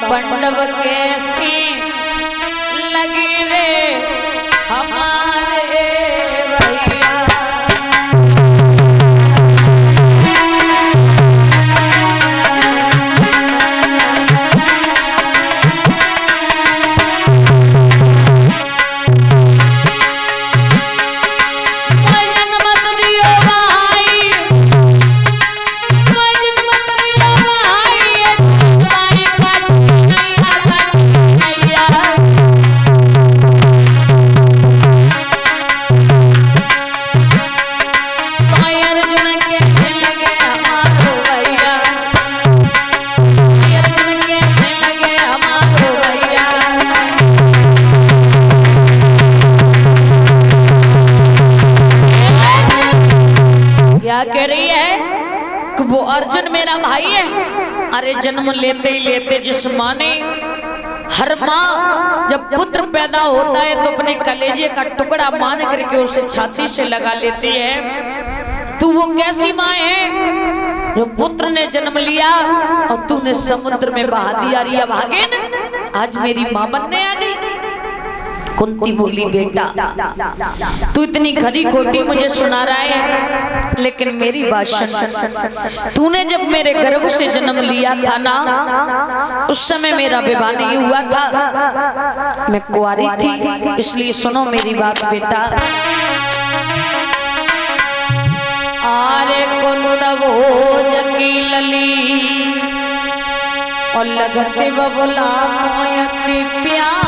पांडव कैसी लगी रे हमारे भैया। क्या कह रही है कि वो अर्जुन मेरा भाई है। अरे जन्म लेते ही लेते जिस माँ ने, हर माँ जब पुत्र पैदा होता है तो अपने कलेजे का टुकड़ा मान करके उसे छाती से लगा लेती है। तू वो कैसी माँ है जो पुत्र ने जन्म लिया और तूने समुद्र में बहा दिया। रिया भागिन आज मेरी माँ बनने आ गई। कुंती बोली बेटा तू इतनी खरी खोटी मुझे सुना रहा है, लेकिन मेरी बात सुन। तूने जब मेरे गर्भ से जन्म लिया था ना, उस समय मेरा विवाह नहीं हुआ था, मैं कुंवारी थी। इसलिए सुनो मेरी बात बेटा। आरे कुंतव हो जगी लली और लगते बबुला मोयती प्यारी।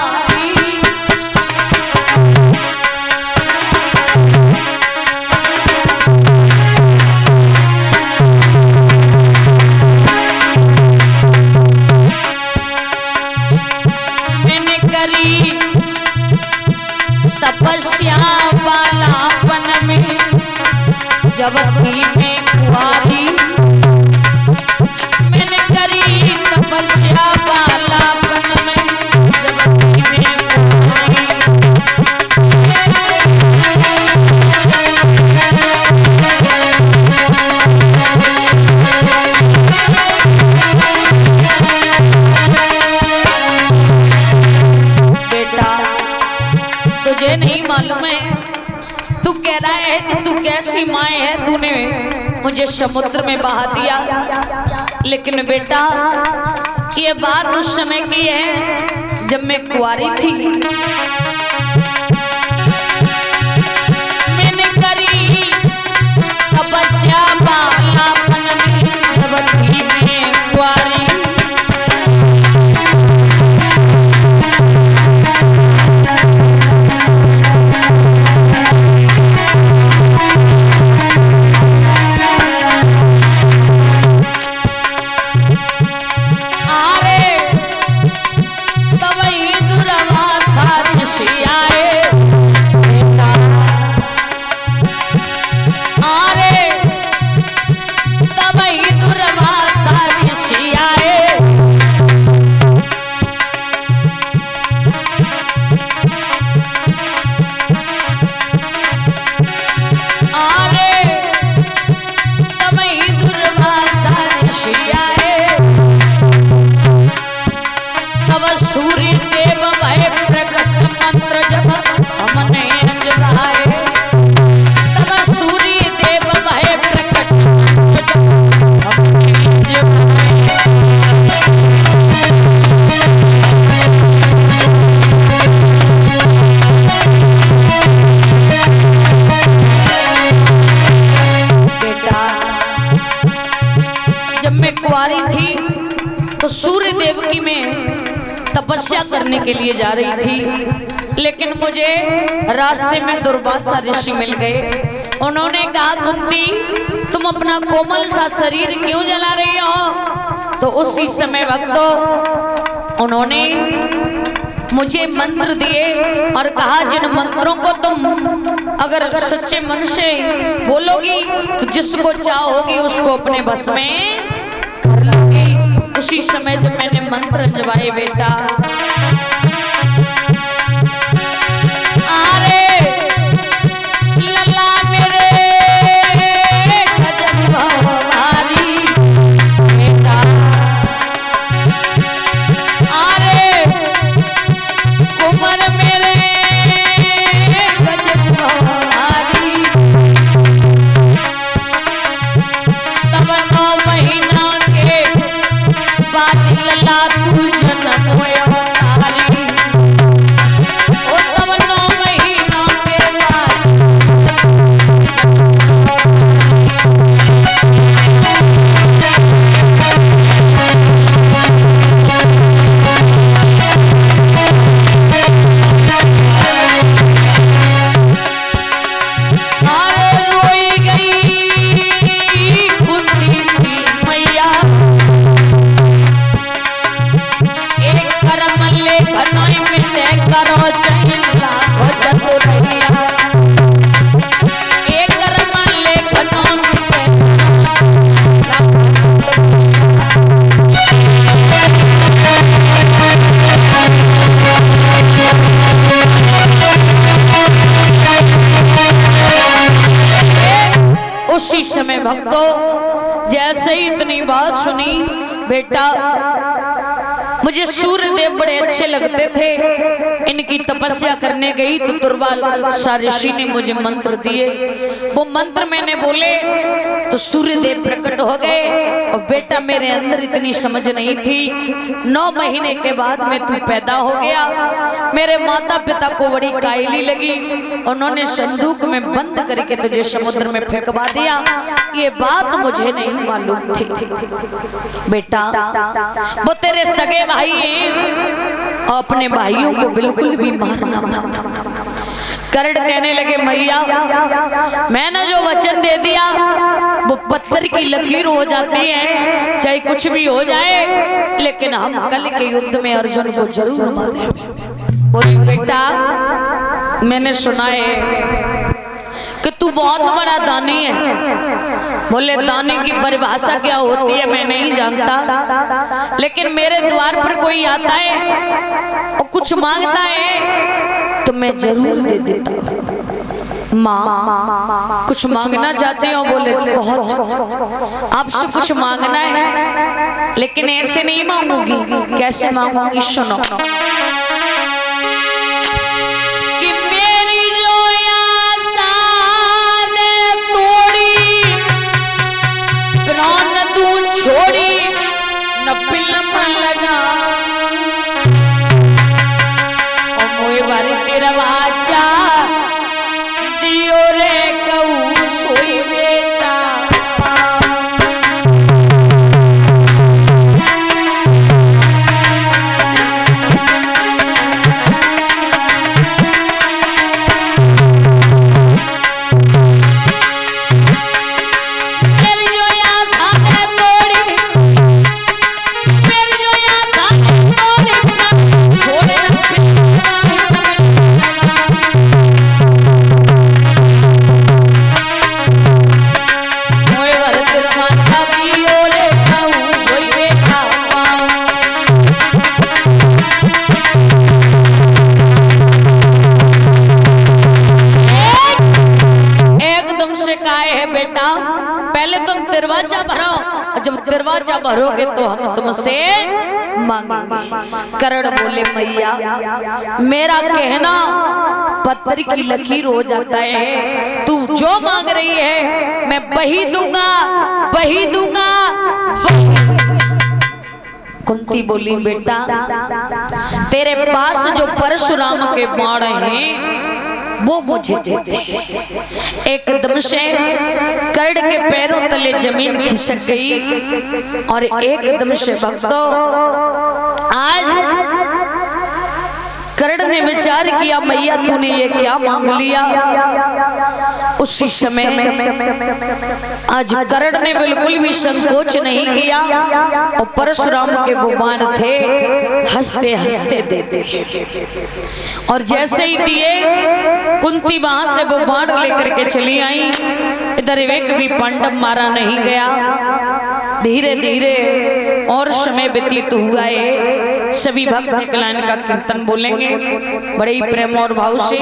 तपस्या बालापन में जब थी मैं कुंवारी, मैंने करी तपस्या बालापन में जब थी मैं कुंवारी। तुझे नहीं मालूम है, तू कह रहा है कि तू कैसी माँ है, तूने मुझे समुद्र में बहा दिया। लेकिन बेटा ये बात उस समय की है जब मैं कुंवारी थी। मैंने करी तपस्या बालापन में जब थी मैं कुंवारी। सूर्य देव की मैं तपस्या करने के लिए जा रही थी, लेकिन मुझे रास्ते में दुर्वासा ऋषि मिल गए। उन्होंने कहा कुंती तुम अपना कोमल सा शरीर क्यों जला रही हो। तो उसी समय भक्तों उन्होंने मुझे मंत्र दिए और कहा जिन मंत्रों को तुम अगर सच्चे मन से बोलोगी तो जिसको चाहोगी उसको अपने बस में कर लोगी। उसी समय जब मैंने मंत्र जवाए बेटा, अरे लला मेरे गजब भारी बेटा, भक्तों जैसे ही इतनी बात सुनी, बेटा मुझे सूर्यदेव बड़े अच्छे लगते थे, इनकी तपस्या करने गई तो दुर्वासा ऋषि ने मुझे मंत्र दिए, वो मंत्र मैंने बोले तो सूर्यदेव प्रकट हो गए। और बेटा मेरे अंदर इतनी समझ नहीं थी, 9 महीने के बाद में तू पैदा हो गया। मेरे माता पिता को बड़ी कायली लगी, उन्होंने संदूक में बंद करके तुझे समुद्र में फेंकवा दिया। ये बात मुझे नहीं मालूम थी। बेटा वो तेरे सगे भाई हैं, और अपने भाइयों को बिल्कुल भी मारना मत। कर्ण कहने लगे मैया मैंने जो वचन दे दिया वो पत्थर की लकीर हो जाती है, चाहे कुछ भी हो जाए, लेकिन हम कल के युद्ध में अर्जुन को जरूर मारेंगे। बोले बेटा मैंने सुना है कि तू बहुत बड़ा दानी है। बोले दानी की परिभाषा क्या होती है मैं नहीं जानता, लेकिन मेरे द्वार पर कोई आता है और कुछ मांगता है तो मैं जरूर दे देता हूँ। माँ कुछ मांगना चाहती हो? बोले बहुत, आपसे कुछ मांगना है लेकिन ऐसे नहीं मांगूंगी। कैसे मांगूंगी? सुनो। दरवाजा भरो, जब दरवाजा भरोगे तो हम तुमसे मांगेंगे। कर्ण बोले मैया मेरा कहना पत्थर की लकीर हो जाता है, तू जो मांग रही है मैं वही दूंगा, वही दूंगा। कुंती बोली बेटा तेरे पास जो परशुराम के बाण हैं वो मुझे देते। एकदम से कर्ण के पैरों तले जमीन खिसक गई और एकदम से भक्तों आज कर्ण ने विचार किया मैया तूने ये क्या मांग लिया। उसी समय आज कर्ण ने बिल्कुल भी संकोच नहीं किया और परशुराम के वो बाण थे हंसते हंसते देते और जैसे ही दिए कुंती वहां से वो बाण लेकर के चली आई। इधर एक भी पांडव मारा नहीं गया। धीरे धीरे और समय व्यतीत हुआ है। सभी भक्त कल्याण का कीर्तन बोलेंगे बड़े ही प्रेम और भाव से।